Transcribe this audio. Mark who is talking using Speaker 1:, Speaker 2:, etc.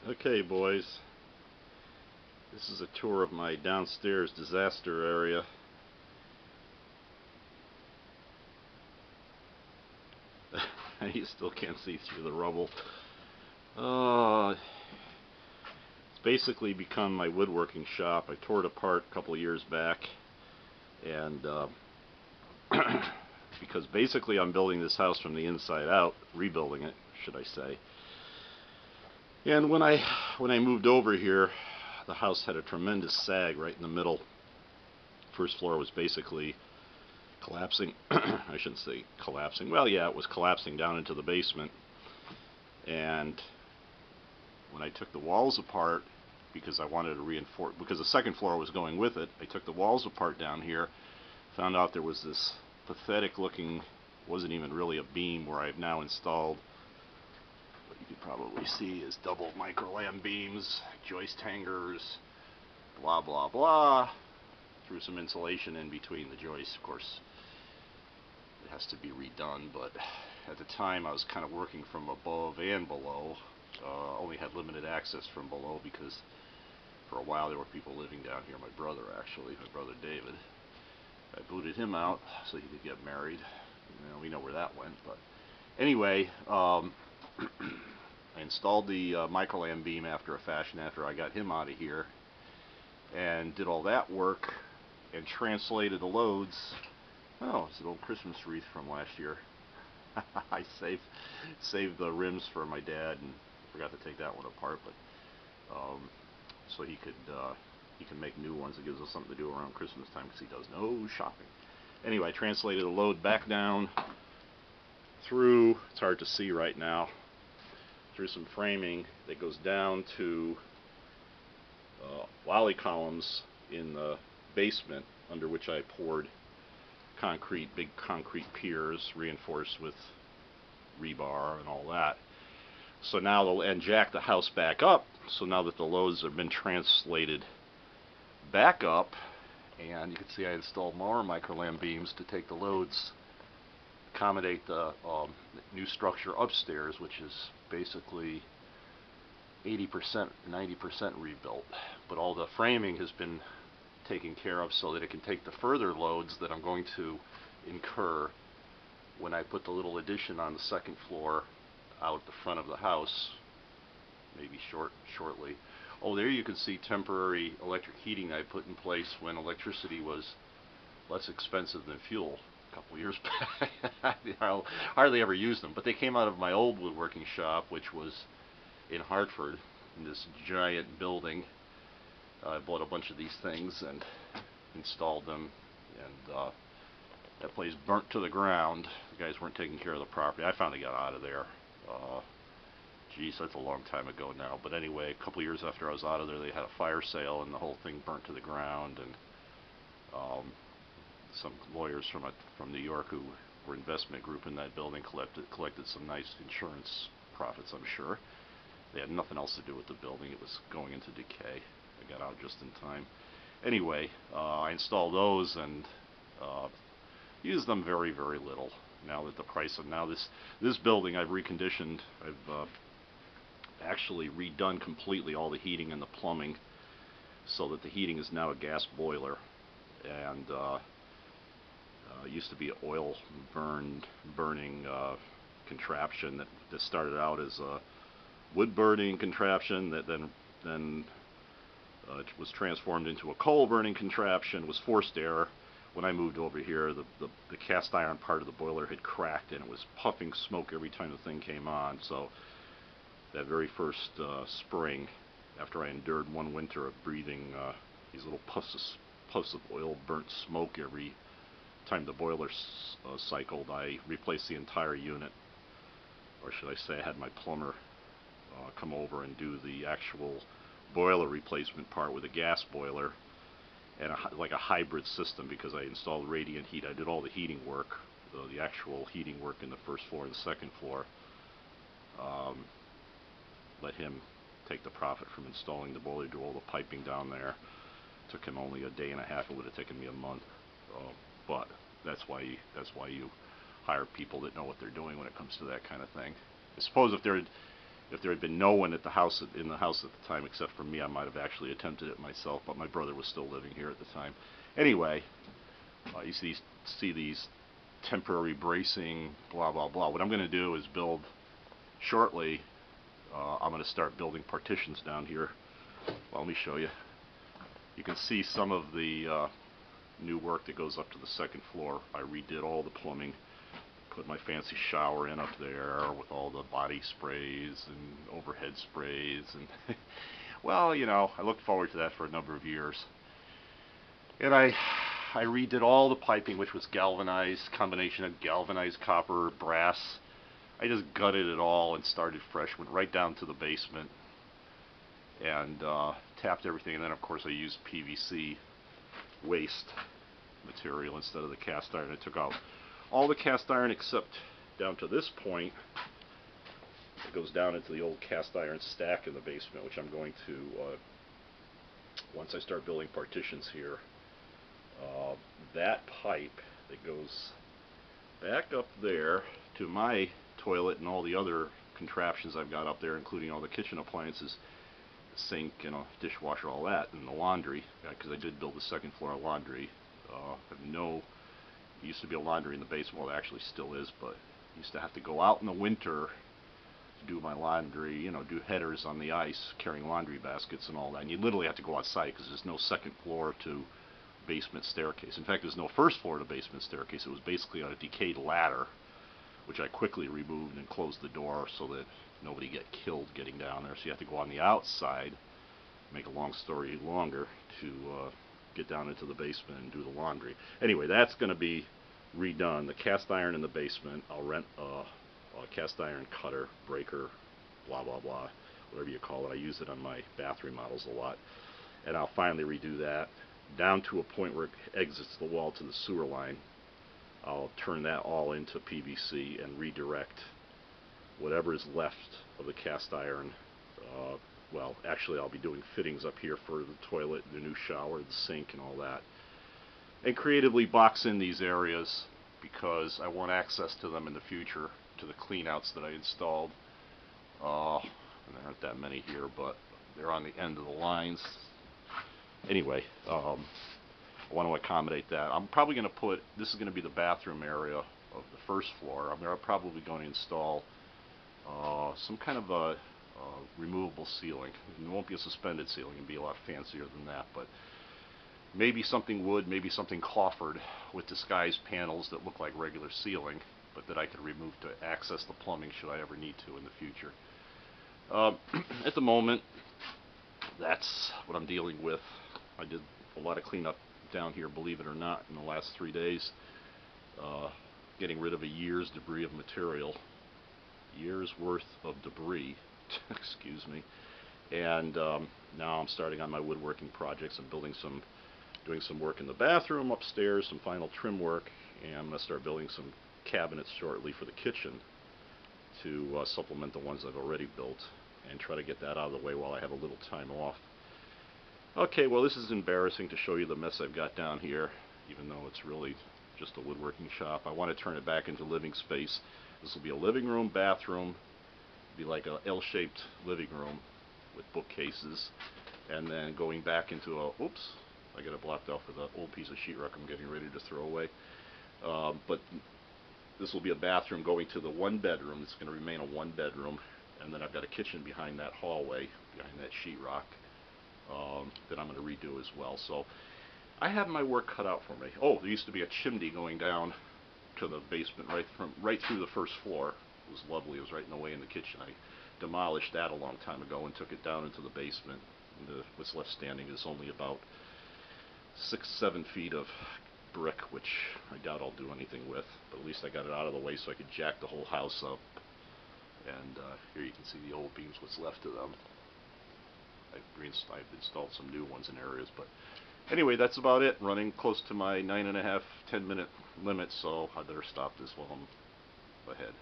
Speaker 1: Okay, boys, this is a tour of my downstairs disaster area. You still can't see through the rubble. It's basically become my woodworking shop. I tore it apart a couple of years back, and because basically I'm building this house from the inside out, rebuilding it, should I say. And when I moved over here, the house had a tremendous sag right in the middle. First floor was basically collapsing. I shouldn't say collapsing. Well, yeah, it was collapsing down into the basement. And when I took the walls apart, because I wanted to reinforce, because the second floor was going with it, I took the walls apart down here, found out there was this pathetic looking, wasn't even really a beam, where I've now installed what you could probably see is double microlam beams, joist hangers, blah blah blah. Threw some insulation in between the joists. Of course, it has to be redone, but at the time I was kind of working from above and below. Only had limited access from below because for a while there were people living down here. My brother, actually, my brother David. I booted him out so he could get married. We know where that went, but anyway, I installed the microlam beam after a fashion after I got him out of here, and did all that work and translated the loads. Oh, it's an old Christmas wreath from last year. I saved the rims for my dad and forgot to take that one apart, but so he can make new ones. It gives us something to do around Christmas time because he does no shopping. Anyway, I translated the load back down through, it's hard to see right now, through some framing that goes down to lolly columns in the basement, under which I poured concrete, big concrete piers reinforced with rebar and all that. So now and jack the house back up, so now that the loads have been translated back up, and you can see I installed more microlam beams to take the loads, accommodate the new structure upstairs, which is basically 80%, 90% rebuilt. But all the framing has been taken care of so that it can take the further loads that I'm going to incur when I put the little addition on the second floor out the front of the house, maybe shortly. Oh, there you can see temporary electric heating I put in place when electricity was less expensive than fuel a couple of years back. I hardly ever used them, but they came out of my old woodworking shop, which was in Hartford, in this giant building. I bought a bunch of these things and installed them, and that place burnt to the ground. The guys weren't taking care of the property. I finally got out of there. Geez, that's a long time ago now. But anyway, a couple of years after I was out of there, they had a fire sale, and the whole thing burnt to the ground. And some lawyers from New York who were investment group in that building collected some nice insurance profits, I'm sure. They had nothing else to do with the building. It was going into decay. I got out just in time. Anyway, I installed those and used them very, very little. Now that the price of this building I've reconditioned, I've actually redone completely all the heating and the plumbing, so that the heating is now a gas boiler, and it used to be an oil burning contraption that started out as a wood burning contraption that then it was transformed into a coal burning contraption. It was forced air. When I moved over here, the cast iron part of the boiler had cracked, and it was puffing smoke every time the thing came on. So that very first spring, after I endured one winter of breathing these little puffs of oil burnt smoke every time the boiler cycled, I replaced the entire unit. Or should I say, I had my plumber come over and do the actual boiler replacement part with a gas boiler and like a hybrid system, because I installed radiant heat. I did all the heating work, the actual heating work in the first floor and the second floor. Let him take the profit from installing the boiler, do all the piping down there. Took him only a day and a half. It would have taken me a month. But that's why you hire people that know what they're doing when it comes to that kind of thing. I suppose if If there had been no one at the house in the house at the time except for me, I might have actually attempted it myself, but my brother was still living here at the time. Anyway, you see these temporary bracing, blah blah blah. What I'm going to do is build shortly. I'm going to start building partitions down here. Well, let me show you. You can see some of the new work that goes up to the second floor. I redid all the plumbing, put my fancy shower in up there with all the body sprays and overhead sprays, and well, you know, I looked forward to that for a number of years. And I redid all the piping, which was galvanized, combination of galvanized copper, brass. I just gutted it all and started fresh, went right down to the basement and tapped everything. And then of course I used PVC waste material instead of the cast iron. I took out all the cast iron except down to this point. It goes down into the old cast iron stack in the basement, which I'm going to, once I start building partitions here, that pipe that goes back up there to my toilet and all the other contraptions I've got up there, including all the kitchen appliances, the sink and a dishwasher, all that, and the laundry, because I did build the second floor laundry. There used to be a laundry in the basement. Well, there actually still is, but I used to have to go out in the winter to do my laundry, you know, do headers on the ice, carrying laundry baskets and all that. And you literally have to go outside because there's no second floor to basement staircase. In fact, there's no first floor to basement staircase. It was basically on a decayed ladder, which I quickly removed and closed the door so that nobody get killed getting down there. So you have to go on the outside, make a long story longer, to get down into the basement and do the laundry. Anyway, that's going to be redone. The cast iron in the basement, I'll rent a cast iron cutter, breaker, blah blah blah, whatever you call it. I use it on my bath remodels a lot. And I'll finally redo that down to a point where it exits the wall to the sewer line. I'll turn that all into PVC and redirect whatever is left of the cast iron. Well, actually I'll be doing fittings up here for the toilet, the new shower, the sink and all that. And creatively box in these areas because I want access to them in the future, to the cleanouts that I installed. And there aren't that many here, but they're on the end of the lines. Anyway, I want to accommodate that. I'm probably going to put, this is going to be the bathroom area of the first floor. I'm probably going to install some kind of a removable ceiling. It won't be a suspended ceiling, it'll be a lot fancier than that, but maybe something wood, maybe something coffered with disguised panels that look like regular ceiling, but that I could remove to access the plumbing should I ever need to in the future. At the moment, that's what I'm dealing with. I did a lot of cleanup down here, believe it or not, in the last 3 days, getting rid of a year's debris of material, years worth of debris, excuse me. And now I'm starting on my woodworking projects. I'm doing some work in the bathroom upstairs, some final trim work, and I'm going to start building some cabinets shortly for the kitchen to supplement the ones I've already built, and try to get that out of the way while I have a little time off. Okay, well, this is embarrassing to show you the mess I've got down here, even though it's really just a woodworking shop. I want to turn it back into living space. This will be a living room, bathroom, be like a L-shaped living room with bookcases, and then going back into a, oops, I got it blocked off with an old piece of sheetrock I'm getting ready to throw away. But this will be a bathroom going to the one bedroom. It's going to remain a one bedroom, and then I've got a kitchen behind that hallway, behind that sheetrock, that I'm going to redo as well. So I have my work cut out for me. Oh, there used to be a chimney going down to the basement right through the first floor. It was lovely. It was right in the way in the kitchen. I demolished that a long time ago and took it down into the basement. What's left standing is only about 6-7 feet of brick, which I doubt I'll do anything with, but at least I got it out of the way so I could jack the whole house up. And here you can see the old beams, what's left of them. I've installed some new ones in areas, but anyway, that's about it. Running close to my 9.5-10 minute limit, so I better stop this while I'm ahead.